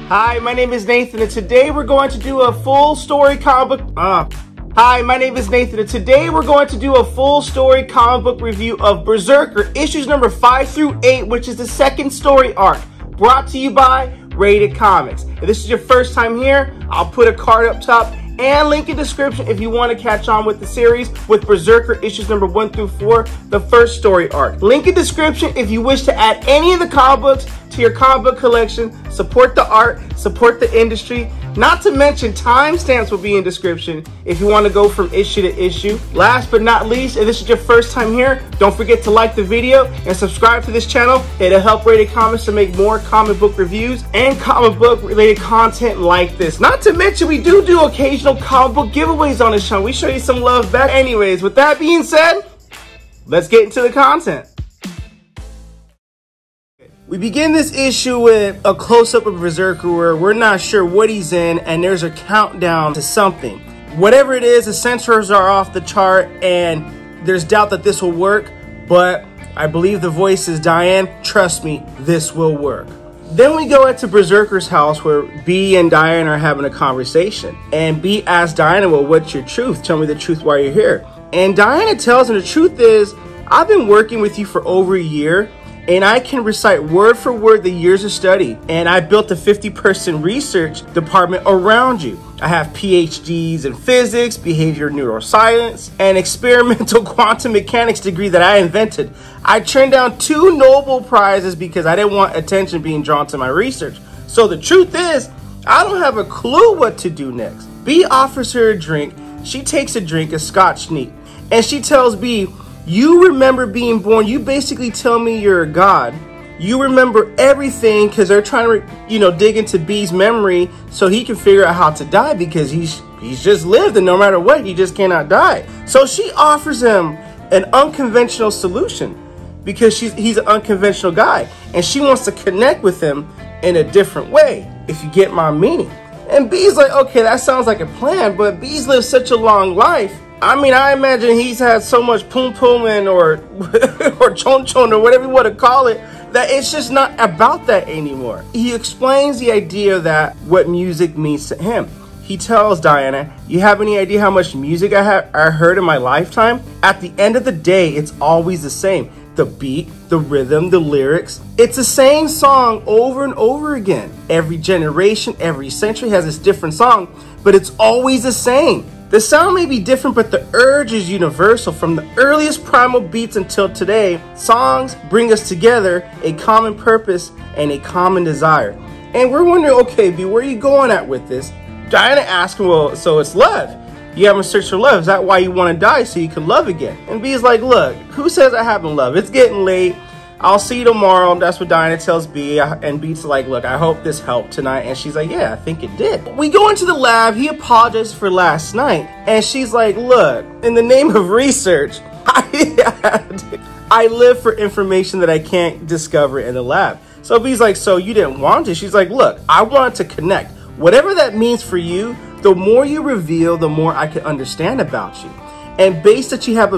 Hi, my name is Nathan, and today we're going to do a full story comic book. Hi, my name is Nathan, and today we're going to do a full story comic book review of Berserker, issues number 5 through 8, which is the second story arc, brought to you by Rated Comics. If this is your first time here, I'll put a card up top and link in description if you want to catch on with the series with Berserker issues number 1 through 4, the first story arc. Link in description if you wish to add any of the comic books to your comic book collection, support the art, support the industry. Not to mention timestamps will be in description if you want to go from issue to issue. Last but not least, if this is your first time here, don't forget to like the video and subscribe to this channel. It'll help Rated Comics to make more comic book reviews and comic book related content like this. Not to mention we do occasional comic book giveaways on this channel. We show you some love back. Anyways, with that being said, let's get into the content. We begin this issue with a close-up of Berserker where we're not sure what he's in and there's a countdown to something. Whatever it is, the sensors are off the chart and there's doubt that this will work, but I believe the voice is Diane. Trust me, this will work. Then we go into Berserker's house where B and Diane are having a conversation. And B asks Diana, well, what's your truth? Tell me the truth why you're here. And Diana tells him the truth is, I've been working with you for over a year and I can recite word for word the years of study. And I built a 50-person research department around you. I have PhDs in physics, behavioral neuroscience, and experimental quantum mechanics degree that I invented. I turned down 2 Nobel Prizes because I didn't want attention being drawn to my research. So the truth is, I don't have a clue what to do next. B offers her a drink. She takes a drink, a Scotch neat, and she tells B, you remember being born. You basically tell me you're a god. You remember everything because they're trying to, dig into B's memory so he can figure out how to die because he's just lived and no matter what, he just cannot die. So she offers him an unconventional solution because he's an unconventional guy and she wants to connect with him in a different way, if you get my meaning. And B's like, okay, that sounds like a plan, but B's lived such a long life. I mean, I imagine he's had so much poom poom and or chon chon or whatever you want to call it, that it's just not about that anymore. He explains the idea that what music means to him. He tells Diana, you have any idea how much music I heard in my lifetime? At the end of the day, it's always the same. The beat, the rhythm, the lyrics. It's the same song over and over again. Every generation, every century has this different song, but it's always the same. The sound may be different, but the urge is universal. From the earliest primal beats until today, songs bring us together, a common purpose and a common desire. And we're wondering, okay, B, where are you going at with this? Diana asks him, well, so it's love. You haven't searched for love. Is that why you want to die, so you can love again? And B is like, look, who says I haven't loved? It's getting late. I'll see you tomorrow. That's what Diana tells B. And B's like, look, I hope this helped tonight. And she's like, yeah, I think it did. We go into the lab. He apologized for last night. And she's like, look, in the name of research, I live for information that I can't discover in the lab. So B's like, so you didn't want to? She's like, look, I wanted to connect. Whatever that means for you, the more you reveal, the more I can understand about you. And based that you have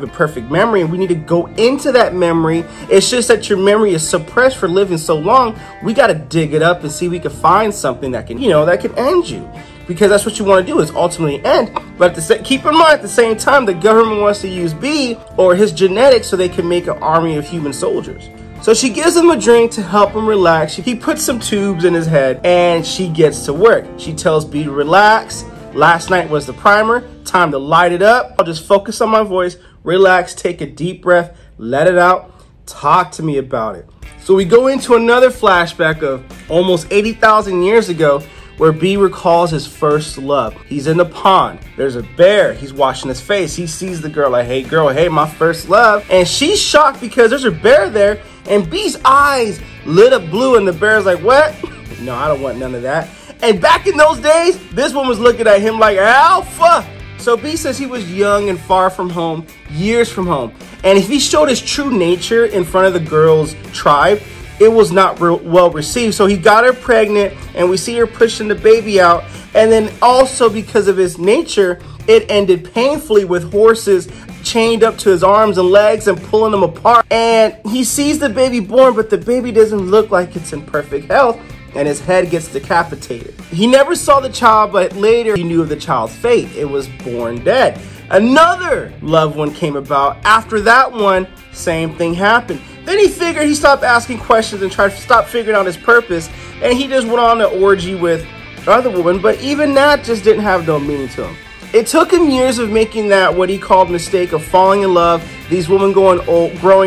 a perfect memory and we need to go into that memory. It's just that your memory is suppressed for living so long. We got to dig it up and see if we can find something that can, that can end you. Because that's what you want to do is ultimately end. But keep in mind at the same time, the government wants to use B or his genetics so they can make an army of human soldiers. So she gives him a drink to help him relax. He puts some tubes in his head and she gets to work. She tells B to relax. Last night was the primer. Time to light it up. I'll just focus on my voice, relax, take a deep breath, let it out, talk to me about it. So we go into another flashback of almost 80,000 years ago where B recalls his first love. He's in the pond. There's a bear. He's washing his face. He sees the girl like, hey girl, hey, my first love. And she's shocked because there's a bear there and B's eyes lit up blue and the bear's like, what? No, I don't want none of that. And back in those days, this one was looking at him like, alpha. So B says he was young and far from home, years from home. And if he showed his true nature in front of the girl's tribe, it was not well received. So he got her pregnant and we see her pushing the baby out. And then also because of his nature, it ended painfully with horses chained up to his arms and legs and pulling them apart. And he sees the baby born, but the baby doesn't look like it's in perfect health. and his head gets decapitated. He never saw the child, but later he knew of the child's fate. It was born dead. Another loved one came about. After that one, same thing happened. Then he figured he stopped asking questions and tried to stop figuring out his purpose, and he just went on an orgy with other women, but even that just didn't have no meaning to him. It took him years of making that what he called mistake of falling in love, these women growing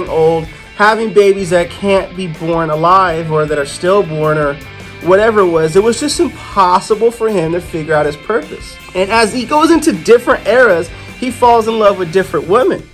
old, having babies that can't be born alive or that are stillborn or whatever it was. It was just impossible for him to figure out his purpose. And as he goes into different eras, he falls in love with different women.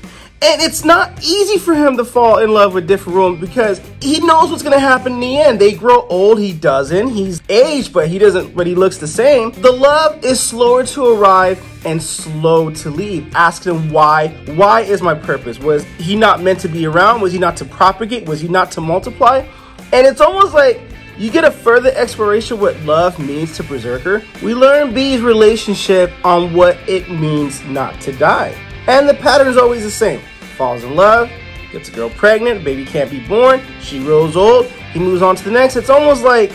And it's not easy for him to fall in love with different women because he knows what's going to happen in the end. They grow old. He doesn't. He's aged, but he doesn't, but he looks the same. The love is slower to arrive and slow to leave. Ask him why. Why is my purpose? Was he not meant to be around? Was he not to propagate? Was he not to multiply? And it's almost like you get a further exploration what love means to Berserker. We learn B's relationship on what it means not to die. And the pattern is always the same. Falls in love, gets a girl pregnant, baby can't be born, she grows old, he moves on to the next. It's almost like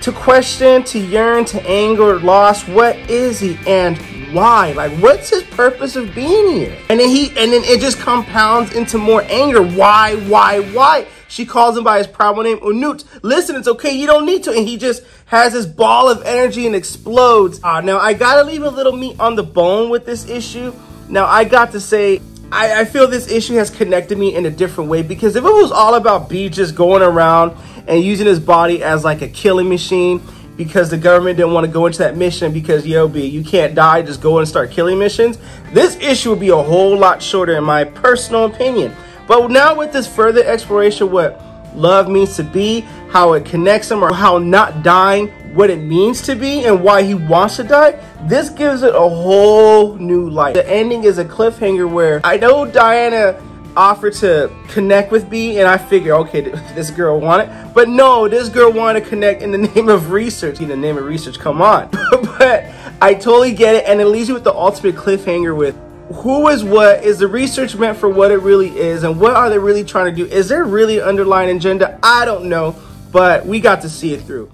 to question, to yearn, to anger, loss. What is he and why? Like, what's his purpose of being here? And then it just compounds into more anger. Why? She calls him by his proper name, Unut. Listen, it's okay, you don't need to. And he just has this ball of energy and explodes. Now, I gotta leave a little meat on the bone with this issue. Now, I got to say, I feel this issue has connected me in a different way, because if it was all about B just going around and using his body as like a killing machine because the government didn't want to go into that mission because, yo, B, you can't die, just go and start killing missions, this issue would be a whole lot shorter in my personal opinion. But now with this further exploration, what love means to B, how it connects him, or how not dying, what it means to be and why he wants to die, this gives it a whole new light. The ending is a cliffhanger where I know Diana offered to connect with B, and I figure, okay, this girl wanted, but no, this girl wanted to connect in the name of research. In the name of research, come on. But I totally get it, and it leaves you with the ultimate cliffhanger with who is what, is the research meant for what it really is, and what are they really trying to do? Is there really an underlying agenda? I don't know, but we got to see it through.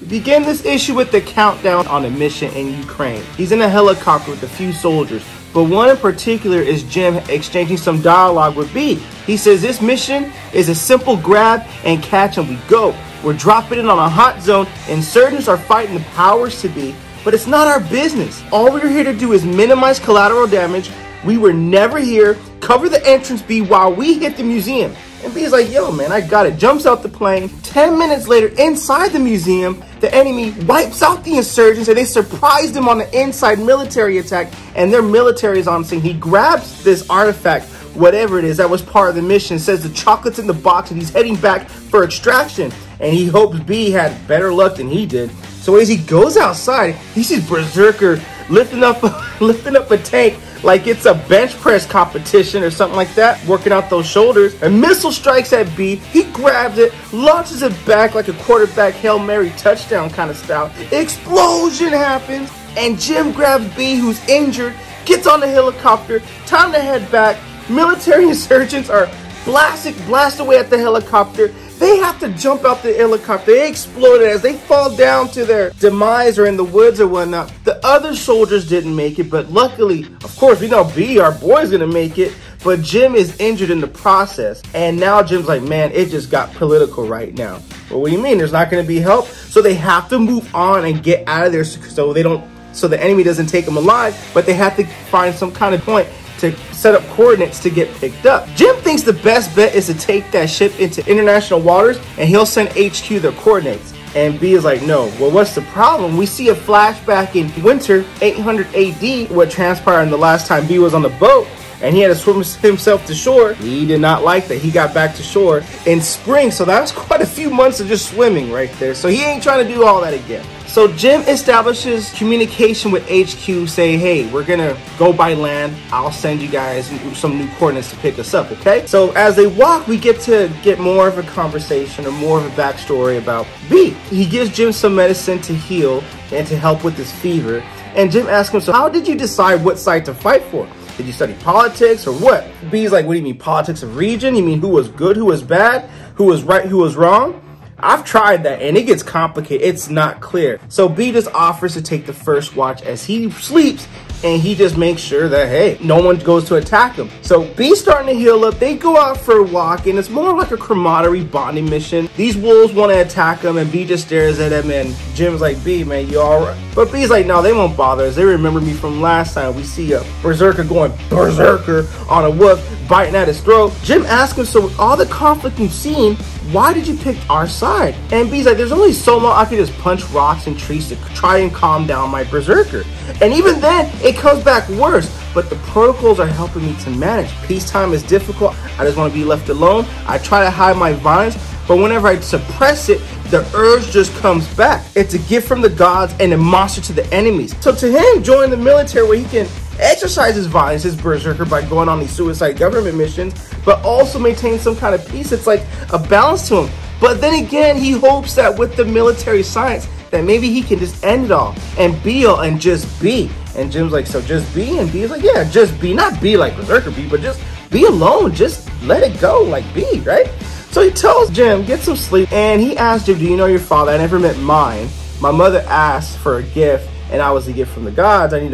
We begin this issue with the countdown on a mission in Ukraine. He's in a helicopter with a few soldiers, but one in particular is Jim exchanging some dialogue with B. He says this mission is a simple grab and catch and we go. We're dropping it on a hot zone. Insurgents are fighting the powers to be, but it's not our business. All we're here to do is minimize collateral damage. We were never here. Cover the entrance B while we hit the museum. And B's like, yo, man, I got it. Jumps out the plane. 10 minutes later, inside the museum, the enemy wipes out the insurgents and they surprised him on the inside military attack. And their military is on scene. He grabs this artifact, whatever it is, that was part of the mission, says the chocolate's in the box, and he's heading back for extraction. And he hopes B had better luck than he did. So as he goes outside, he sees Berserker lifting up a tank like it's a bench press competition or something like that, working out those shoulders. A missile strikes at B. He grabs it, launches it back like a quarterback Hail Mary touchdown kind of style. Explosion happens, and Jim grabs B, who's injured, gets on the helicopter. Time to head back. Military insurgents are blast away at the helicopter. They have to jump out the helicopter. They explode as they fall down to their demise or in the woods or whatnot. The other soldiers didn't make it, but luckily, of course, we know B, our boy's gonna make it, but Jim is injured in the process. And now Jim's like, man, it just got political right now. Well, what do you mean? There's not gonna be help? So they have to move on and get out of there so the enemy doesn't take them alive, but they have to find some kind of point to set up coordinates to get picked up. Jim thinks the best bet is to take that ship into international waters and he'll send HQ their coordinates. And B is like, no. Well, what's the problem? We see a flashback in winter 800 AD, what transpired in the last time B was on the boat and he had to swim himself to shore. He did not like that. He got back to shore in spring, so that was quite a few months of just swimming right there. So he ain't trying to do all that again. So Jim establishes communication with HQ, say, hey, we're gonna go by land. I'll send you guys some new coordinates to pick us up, okay? So as they walk, we get to get more of a conversation or more of a backstory about B. He gives Jim some medicine to heal and to help with his fever. And Jim asks him, so how did you decide what side to fight for? Did you study politics or what? B's like, what do you mean, politics of region? You mean who was good, who was bad, who was right, who was wrong? I've tried that and it gets complicated. It's not clear. So B just offers to take the first watch as he sleeps, and he just makes sure that, hey, no one goes to attack him. So B's starting to heal up. They go out for a walk, and it's more like a camaraderie bonding mission. These wolves want to attack him, and B just stares at him, and Jim's like, B, man, you all right? But B's like, no, they won't bother us. They remember me from last time. We see a berserker going berserker on a wolf, biting at his throat. Jim asks him, so with all the conflict you've seen, why did you pick our side? And B's like, there's only so long I could just punch rocks and trees to try and calm down my berserker. And even then, it comes back worse. But the protocols are helping me to manage. Peacetime is difficult. I just want to be left alone. I try to hide my violence, but whenever I suppress it, the urge just comes back. It's a gift from the gods and a monster to the enemies. So to him, join the military where he can exercise his violence, his berserker, by going on these suicide government missions, but also maintain some kind of peace. It's like a balance to him. But then again, he hopes that with the military science, that maybe he can just end it all and just be. And Jim's like, so just be? And B's like, yeah, just be. Not be like Berserker be, but just be alone. Just let it go like be, right? So he tells Jim, get some sleep. And he asks Jim, do you know your father? I never met mine. My mother asked for a gift, and I was a gift from the gods. I need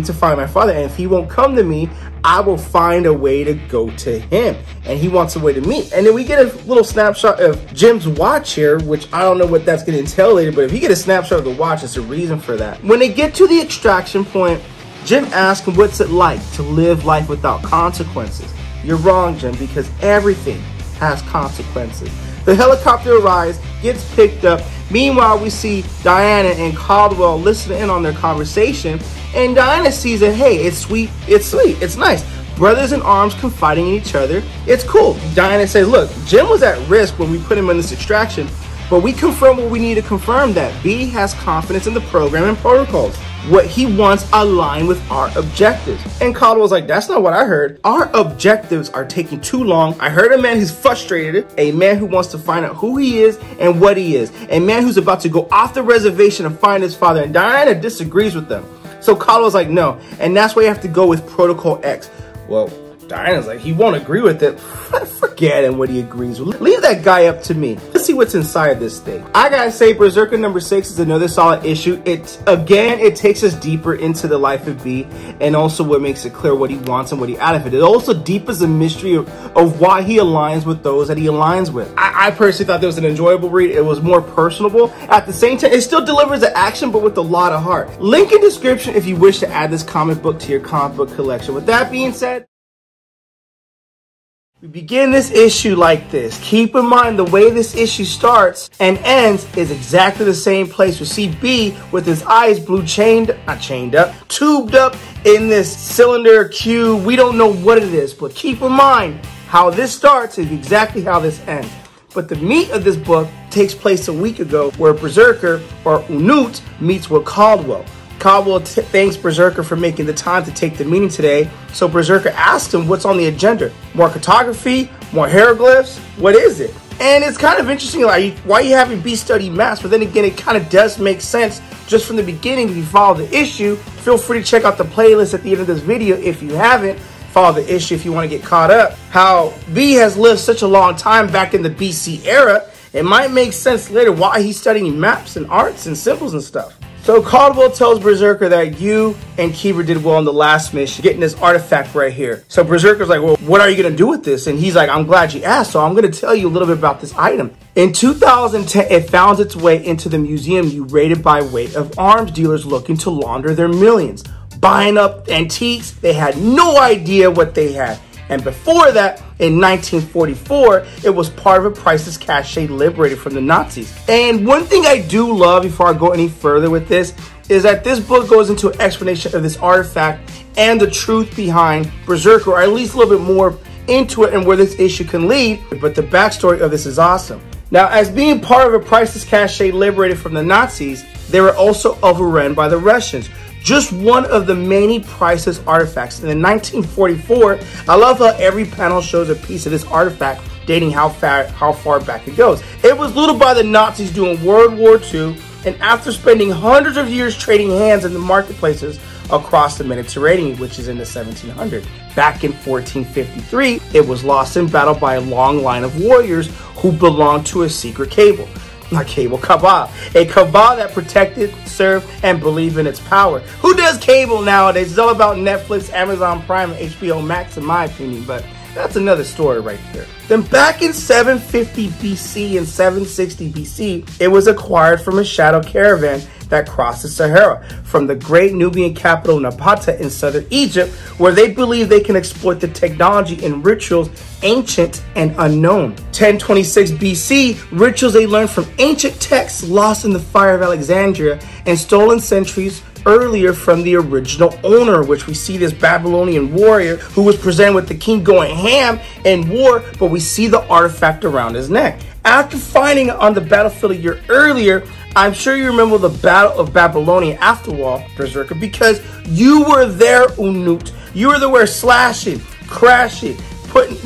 to find my father. And if he won't come to me, I will find a way to go to him. And he wants a way to meet. And then we get a little snapshot of Jim's watch here, which I don't know what that's going to entail later, but if you get a snapshot of the watch, it's a reason for that. When they get to the extraction point, Jim asks him, what's it like to live life without consequences? You're wrong, Jim, because everything has consequences. The helicopter arrives, gets picked up. Meanwhile, we see Diana and Caldwell listening in on their conversation, and Diana sees that, hey, it's sweet, it's nice. Brothers in arms confiding in each other, it's cool. Diana says, look, Jim was at risk when we put him in this extraction, but we confirmed what we need to confirm, that B has confidence in the program and protocols. What he wants align with our objectives. And Caldwell's like, that's not what I heard. Our objectives are taking too long. I heard a man who's frustrated, a man who wants to find out who he is and what he is, a man who's about to go off the reservation and find his father. And Diana disagrees with them. So Caldwell's like, no. And that's why you have to go with Protocol X. Well, Diana's like, he won't agree with it. Forget him what he agrees with. Leave that guy up to me. Let's see what's inside this thing. I gotta say, Berserker number 6 is another solid issue. It takes us deeper into the life of B, and also what makes it clear what he wants and what he out of it. It also deepens the mystery of why he aligns with those that he aligns with. I personally thought that was an enjoyable read. It was more personable. At the same time, it still delivers the action, but with a lot of heart. Link in description if you wish to add this comic book to your comic book collection. With that being said, we begin this issue like this. Keep in mind the way this issue starts and ends is exactly the same place. We see B with his eyes blue tubed up in this cylinder cube. We don't know what it is, but keep in mind how this starts is exactly how this ends. But the meat of this book takes place a week ago, where Berserker, or Unut, meets with Caldwell. Caldwell thanks Berserker for making the time to take the meeting today. So Berserker asks him what's on the agenda. More cartography? More hieroglyphs? What is it? And it's kind of interesting, like, why are you having B study maps? But then again, it kind of does make sense just from the beginning. If you follow the issue, feel free to check out the playlist at the end of this video if you haven't. Follow the issue if you want to get caught up. How B has lived such a long time back in the BC era. It might make sense later why he's studying maps and arts and symbols and stuff. So Caldwell tells Berserker that you and Kiever did well in the last mission, getting this artifact right here. So Berserker's like, well, what are you going to do with this? And he's like, I'm glad you asked, so I'm going to tell you a little bit about this item. In 2010, it found its way into the museum you rated by weight of arms dealers looking to launder their millions. Buying up antiques, they had no idea what they had. And before that, in 1944, it was part of a priceless cache liberated from the Nazis. And one thing I do love, before I go any further with this, is that this book goes into an explanation of this artifact and the truth behind Berserker, or at least a little bit more into it and where this issue can lead. But the backstory of this is awesome. Now, as being part of a priceless cache liberated from the Nazis, they were also overrun by the Russians. Just one of the many priceless artifacts. And in 1944, I love how every panel shows a piece of this artifact dating how far back it goes. It was looted by the Nazis during World War II, and after spending hundreds of years trading hands in the marketplaces, across the Mediterranean, which is in the 1700s. Back in 1453, it was lost in battle by a long line of warriors who belonged to a secret cabal. Not cable, cabal. A cabal that protected, served, and believed in its power. Who does cable nowadays? It's all about Netflix, Amazon Prime, and HBO Max, in my opinion, but that's another story right there. Then back in 750 BC and 760 BC, it was acquired from a shadow caravan that crossed the Sahara from the great Nubian capital Napata in southern Egypt, where they believe they can exploit the technology and rituals ancient and unknown. 1026 BC, rituals they learned from ancient texts lost in the fire of Alexandria and stolen centuries earlier from the original owner, which we see this Babylonian warrior who was presented with the king going ham in war, but we see the artifact around his neck. After finding it on the battlefield a year earlier, I'm sure you remember the Battle of Babylonia afterward, Berserker, because you were there, Unut. You were there slashing, crashing, putting,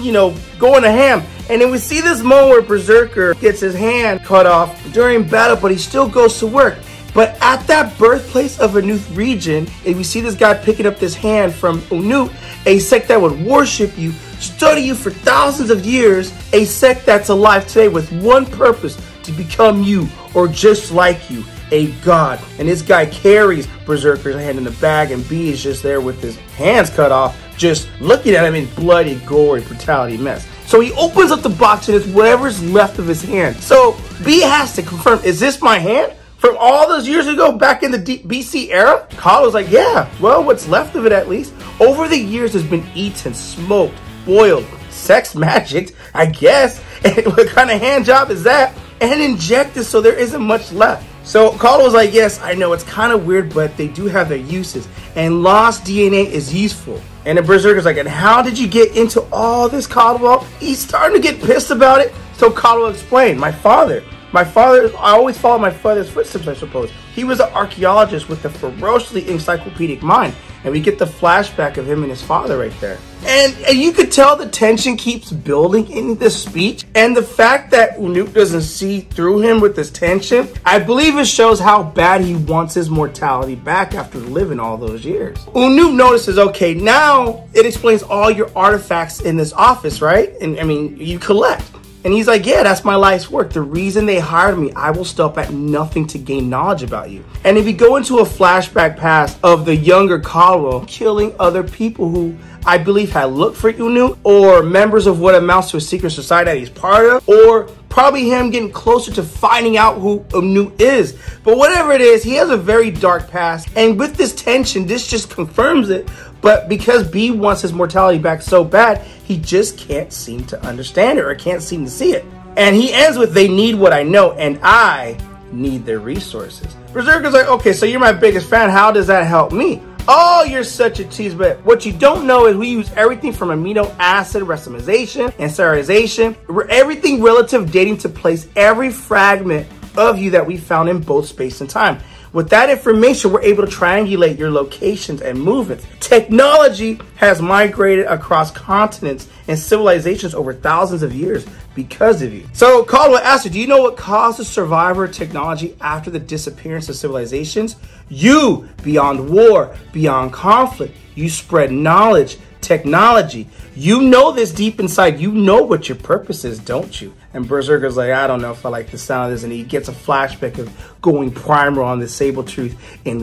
going to ham. And then we see this moment where Berserker gets his hand cut off during battle, but he still goes to work. But at that birthplace of Anew region, and we see this guy picking up this hand from Unut, a sect that would worship you, study you for thousands of years, a sect that's alive today with one purpose, to become you or just like you, a god. And this guy carries Berserker's hand in the bag, and B is just there with his hands cut off, just looking at him in bloody, gory, brutality mess. So he opens up the box and it's whatever's left of his hand. So B has to confirm, is this my hand? From all those years ago, back in the BC era? Carl was like, yeah, well, what's left of it at least. Over the years, has been eaten, smoked, boiled, sex magicked, I guess. And what kind of hand job is that? And injected, so there isn't much left. So Carl was like, yes, I know it's kind of weird, but they do have their uses. And lost DNA is useful. And the Berserker's like, and how did you get into all this, Caldwell? He's starting to get pissed about it. So Caldwell explained, my father, I always followed my father's footsteps, I suppose. He was an archaeologist with a ferociously encyclopedic mind. And we get the flashback of him and his father right there. And you could tell the tension keeps building in this speech. And the fact that Unut doesn't see through him with this tension, I believe it shows how bad he wants his mortality back after living all those years. Unut notices, okay, now it explains all your artifacts in this office, right? And I mean, you collect. And he's like, yeah, that's my life's work. The reason they hired me, I will stop at nothing to gain knowledge about you. And if you go into a flashback past of the younger Caldwell killing other people who I believe had looked for Unut, or members of what amounts to a secret society that he's part of, or probably him getting closer to finding out who Unut is. But whatever it is, he has a very dark past. And with this tension, this just confirms it. But because B wants his mortality back so bad, he just can't seem to understand it or can't seem to see it. And he ends with, they need what I know, and I need their resources. Berserker's like, okay, so you're my biggest fan. How does that help me? Oh, you're such a tease, but what you don't know is we use everything from amino acid racemization and serialization, everything relative dating to place every fragment of you that we found in both space and time. With that information, we're able to triangulate your locations and movements. Technology has migrated across continents and civilizations over thousands of years because of you. So Caldwell asked you, do you know what caused the survival of technology after the disappearance of civilizations? You, beyond war, beyond conflict, you spread knowledge, technology. You know this deep inside. You know what your purpose is, don't you? And Berserker's like, I don't know if I like the sound of this. And he gets a flashback of going primal on the Sabretooth in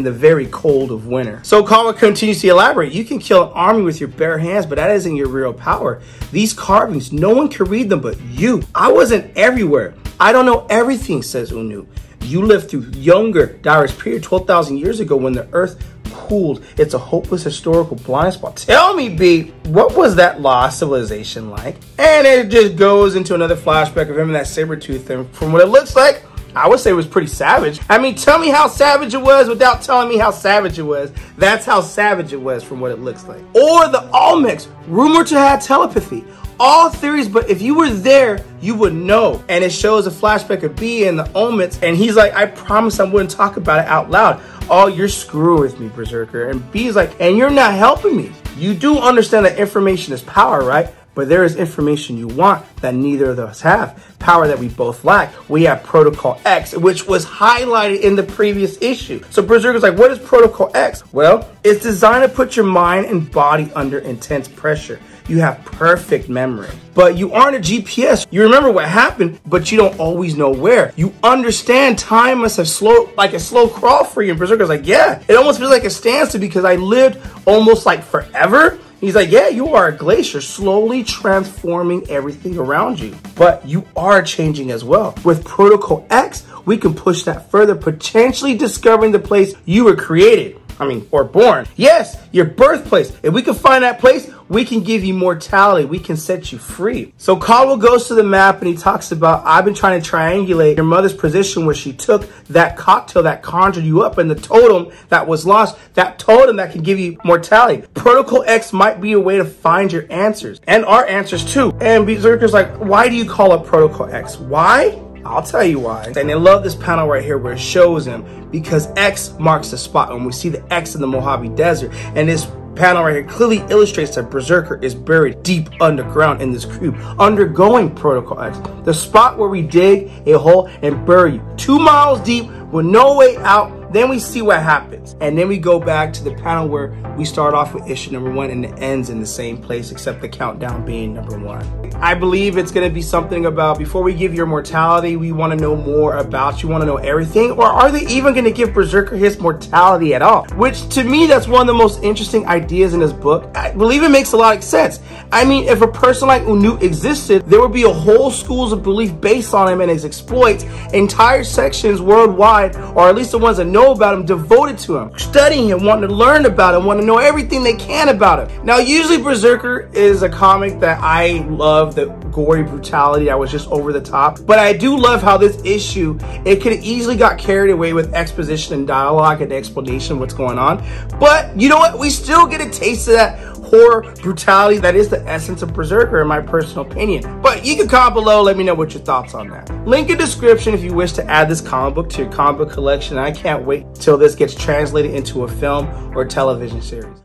the very cold of winter. So Caldwell continues to elaborate. You can kill an army with your bare hands, but that isn't your real power. These carvings, no one can read them but you. I wasn't everywhere. I don't know everything, says Unut. You lived through younger, direst period 12,000 years ago when the earth cooled. It's a hopeless historical blind spot. Tell me, B, what was that lost civilization like? And it just goes into another flashback of him and that Sabretooth. And from what it looks like, I would say it was pretty savage. I mean, tell me how savage it was without telling me how savage it was. That's how savage it was from what it looks like. Or the Olmecs, rumored to have telepathy. All theories, but if you were there, you would know. And it shows a flashback of B and the Olmecs, and he's like, I promise I wouldn't talk about it out loud. Oh, you're screwing with me, Berserker. And B's like, and you're not helping me. You do understand that information is power, right? but there is information you want that neither of us have. Power that we both lack. We have Protocol X, which was highlighted in the previous issue. So Berserker's like, what is Protocol X? Well, it's designed to put your mind and body under intense pressure. You have perfect memory, but you aren't a GPS. You remember what happened, but you don't always know where. You understand time must have slowed, like a slow crawl for you. And Berserker's like, yeah, it almost feels like a standstill because I lived almost like forever. He's like, yeah, you are a glacier, slowly transforming everything around you. But you are changing as well. With Protocol X, we can push that further, potentially discovering the place you were created. Or born. Yes, your birthplace. If we can find that place, we can give you mortality. We can set you free. So Caldwell goes to the map and he talks about, I've been trying to triangulate your mother's position where she took that cocktail that conjured you up and the totem that was lost, that totem that can give you mortality. Protocol X might be a way to find your answers and our answers too. And Berserker's like, why do you call it Protocol X? Why? I'll tell you why. And I love this panel right here where it shows him because X marks the spot. When we see the X in the Mojave Desert, and this panel right here clearly illustrates that Berserker is buried deep underground in this cube, undergoing Protocol X. The spot where we dig a hole and bury you 2 miles deep with no way out. Then we see what happens. And then we go back to the panel where we start off with issue number 1 and it ends in the same place except the countdown being number 1. I believe it's going to be something about, before we give your mortality, we want to know more about you, want to know everything. Or are they even going to give Berserker his mortality at all? Which to me, that's one of the most interesting ideas in this book. I believe it makes a lot of sense. I mean, if a person like Anew existed, there would be a whole schools of belief based on him and his exploits, entire sections worldwide, or at least the ones that know about him, devoted to him, studying him, wanting to learn about him, want to know everything they can about him. Now, usually Berserker is a comic that I love, the gory brutality that was just over the top, but I do love how this issue, it could have easily got carried away with exposition and dialogue and explanation of what's going on. But you know what? We still get a taste of that horror brutality that is the essence of Berserker, in my personal opinion. But you can comment below, let me know what your thoughts on that. Link in description if you wish to add this comic book to your comic book collection. I can't wait till this gets translated into a film or television series.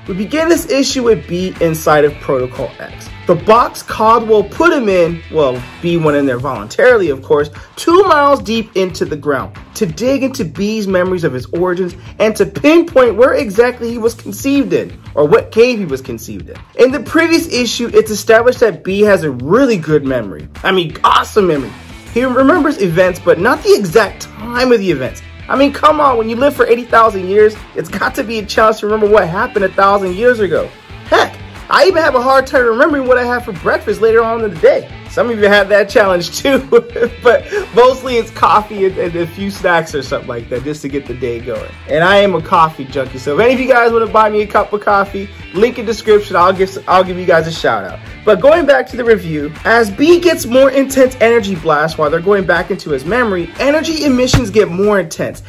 We begin this issue with B inside of Protocol X. The box Caldwell put him in, well, B went in there voluntarily, of course, 2 miles deep into the ground to dig into B's memories of his origins and to pinpoint where exactly he was conceived in, or what cave he was conceived in. In the previous issue, it's established that B has a really good memory. Awesome memory. He remembers events, but not the exact time of the events. Come on, when you live for 80,000 years, it's got to be a challenge to remember what happened 1,000 years ago. Heck, I even have a hard time remembering what I had for breakfast later on in the day. Some of you have that challenge too, but mostly it's coffee and a few snacks or something like that just to get the day going. And I am a coffee junkie, so if any of you guys want to buy me a cup of coffee, link in description, I'll give you guys a shout out. But going back to the review, as B gets more intense energy blasts while they're going back into his memory, energy emissions get more intense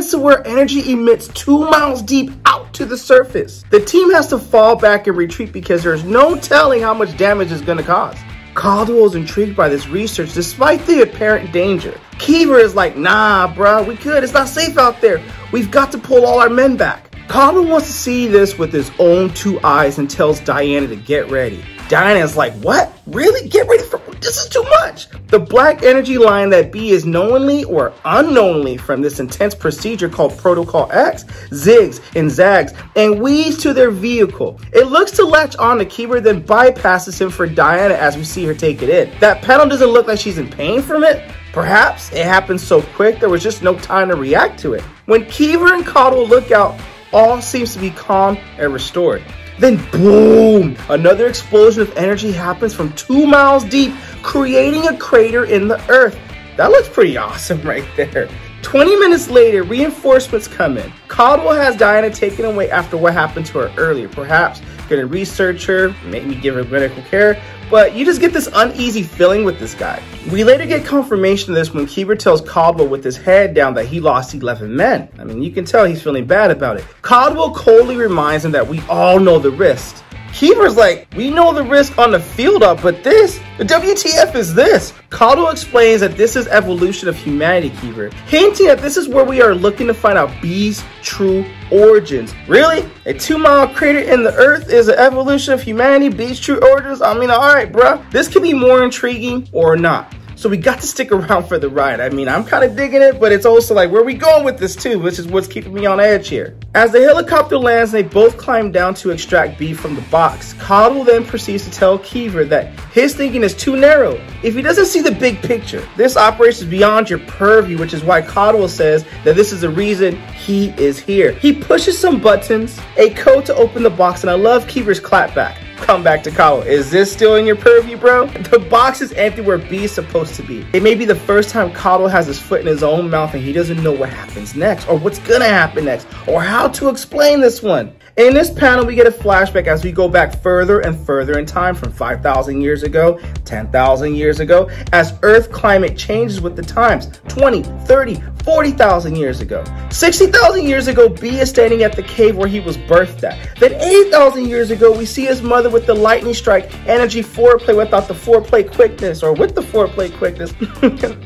to where energy emits 2 miles deep out to the surface. The team has to fall back and retreat because there's no telling how much damage it's going to cause. Caldwell is intrigued by this research despite the apparent danger. Keever is like, nah, bruh, we could. It's not safe out there. We've got to pull all our men back. Caldwell wants to see this with his own 2 eyes and tells Diana to get ready. Diana's like, what? Really? Get ready for this is too much. The black energy line that B is knowingly or unknowingly from this intense procedure called Protocol X zigs and zags and weaves to their vehicle. It looks to latch on to Keever, then bypasses him for Diana as we see her take it in. That panel doesn't look like she's in pain from it. Perhaps it happened so quick there was just no time to react to it. When Keever and Caldwell look out, all seems to be calm and restored. Then boom, another explosion of energy happens from 2 miles deep, creating a crater in the earth. That looks pretty awesome right there. 20 minutes later, reinforcements come in. Caldwell has Diana taken away after what happened to her earlier. Perhaps gonna research her, maybe give her medical care, but you just get this uneasy feeling with this guy. We later get confirmation of this when Keever tells Caldwell with his head down that he lost 11 men. You can tell he's feeling bad about it. Caldwell coldly reminds him that we all know the risks. Keever's like, we know the risk on the field up, but this, the WTF is this? Caldwell explains that this is evolution of humanity, Keever, hinting that this is where we are looking to find out B's true origins. Really? A 2-mile crater in the earth is an evolution of humanity, B's true origins? I mean, alright, bruh. This could be more intriguing or not. So we got to stick around for the ride. I mean, I'm kind of digging it, but it's also like, where are we going with this too? Which is what's keeping me on edge here. As the helicopter lands, they both climb down to extract B from the box. Caldwell then proceeds to tell Keever that his thinking is too narrow. If he doesn't see the big picture, this operation is beyond your purview, which is why Caldwell says that this is the reason he is here. He pushes some buttons, a code to open the box, and I love Keever's clapback. Come back to Caldwell. Is this still in your purview, bro? The box is empty where B is supposed to be. It may be the first time Caldwell has his foot in his own mouth and he doesn't know what happens next, or what's gonna happen next, or how to explain this one. In this panel, we get a flashback as we go back further and further in time, from 5,000 years ago, 10,000 years ago, as Earth climate changes with the times, 20, 30, 40,000 years ago. 60,000 years ago, B is standing at the cave where he was birthed at. Then 8,000 years ago, we see his mother with the lightning strike energy foreplay without the foreplay quickness, or with the foreplay quickness.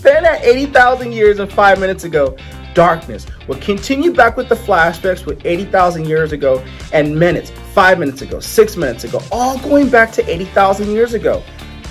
Then at 80,000 years and 5 minutes ago, darkness. We'll continue back with the flashbacks with 80,000 years ago and minutes, 5 minutes ago, 6 minutes ago, all going back to 80,000 years ago.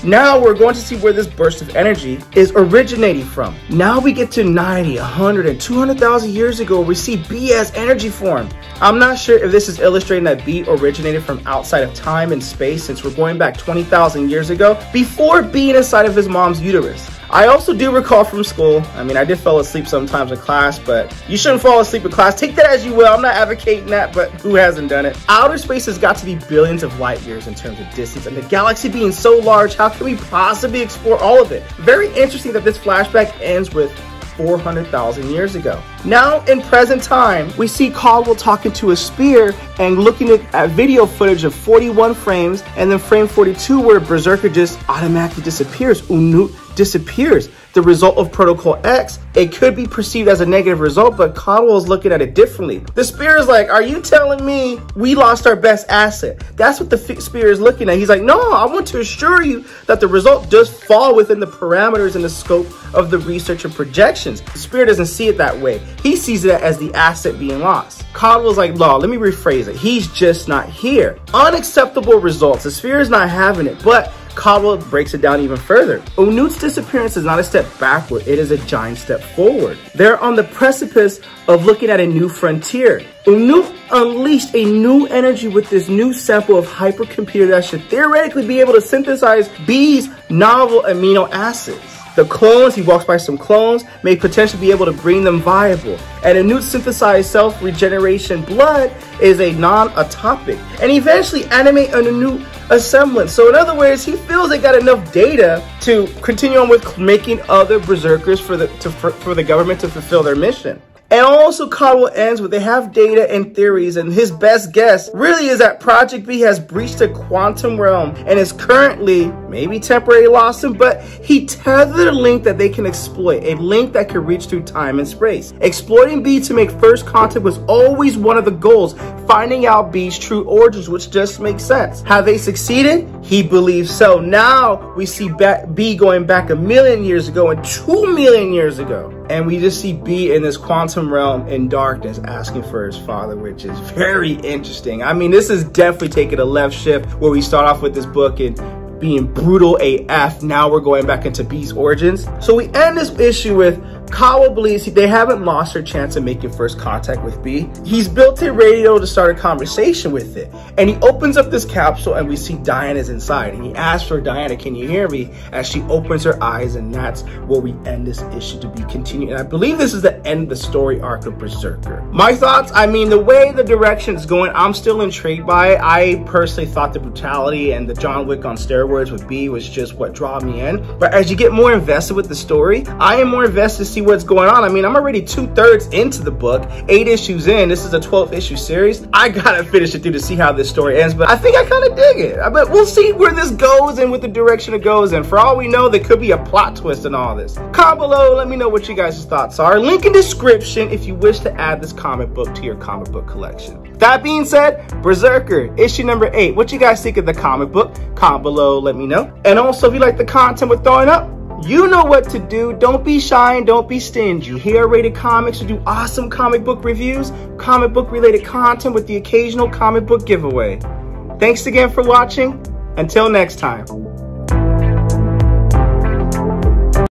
Now we're going to see where this burst of energy is originating from. Now we get to 90, 100, and 200,000 years ago, we see B as energy form. I'm not sure if this is illustrating that B originated from outside of time and space, since we're going back 20,000 years ago, before being inside of his mom's uterus. I also do recall from school, I mean, I did fall asleep sometimes in class, but you shouldn't fall asleep in class. Take that as you will. I'm not advocating that, but who hasn't done it? Outer space has got to be billions of light years in terms of distance, and the galaxy being so large, how can we possibly explore all of it? Very interesting that this flashback ends with 400,000 years ago. Now in present time, we see Caldwell talking to a spear and looking at video footage of 41 frames, and then frame 42 where Berserker just automatically disappears. Unut disappears. The result of Protocol X, it could be perceived as a negative result, but Caldwell is looking at it differently. The spear is like, are you telling me we lost our best asset? That's what the spear is looking at. He's like, no, I want to assure you that the result does fall within the parameters and the scope of the research and projections. The spear doesn't see it that way. He sees it as the asset being lost. Caldwell's like, no, let me rephrase it. He's just not here. Unacceptable results. The sphere is not having it, but Caldwell breaks it down even further. Unut's disappearance is not a step backward, it is a giant step forward. They're on the precipice of looking at a new frontier. Unut unleashed a new energy with this new sample of hypercomputer that should theoretically be able to synthesize B's novel amino acids. The clones, he walks by some clones, may potentially be able to bring them viable. And Unut's synthesized self-regeneration blood is a non-atopic, and eventually animate an Unut semblance. So in other words, he feels they got enough data to continue on with making other berserkers for the government to fulfill their mission. And also Caldwell ends with, they have data and theories, and his best guess really is that Project B has breached the quantum realm and is currently, maybe temporarily lost him, but he tethered a link that they can exploit, a link that can reach through time and space. Exploiting B to make first contact was always one of the goals, finding out B's true origins, which just makes sense. Have they succeeded? He believes so. Now we see B going back 1 million years ago and 2 million years ago. And we just see B in this quantum realm in darkness asking for his father, which is very interesting. I mean, this is definitely taking a left shift where we start off with this book and being brutal AF. Now we're going back into B's origins. So we end this issue with Caldwell believes they haven't lost their chance of making first contact with B. He's built a radio to start a conversation with it. And he opens up this capsule and we see Diana's inside. And he asks her, Diana, can you hear me? As she opens her eyes, and that's where we end this issue to be continued. And I believe this is the end of the story arc of Berserker. My thoughts, I mean, the way the direction is going, I'm still intrigued by it. I personally thought the brutality and the John Wick on steroids with B was just what drew me in. But as you get more invested with the story, I am more invested to see see what's going on. I mean, I'm already 2/3 into the book, 8 issues in. This is a 12 issue series. I gotta finish it through to see how this story ends, but I think I kind of dig it. But we'll see where this goes and what the direction it goes. And for all we know, there could be a plot twist in all this. Comment below, let me know what you guys' thoughts are. Link in description if you wish to add this comic book to your comic book collection. That being said, Berserker, issue number 8. What you guys think of the comic book? Comment below, let me know. And also, if you like the content we're throwing up, you know what to do. Don't be shy and don't be stingy. Here at Rated Comics, we do awesome comic book reviews, comic book related content with the occasional comic book giveaway. Thanks again for watching. Until next time.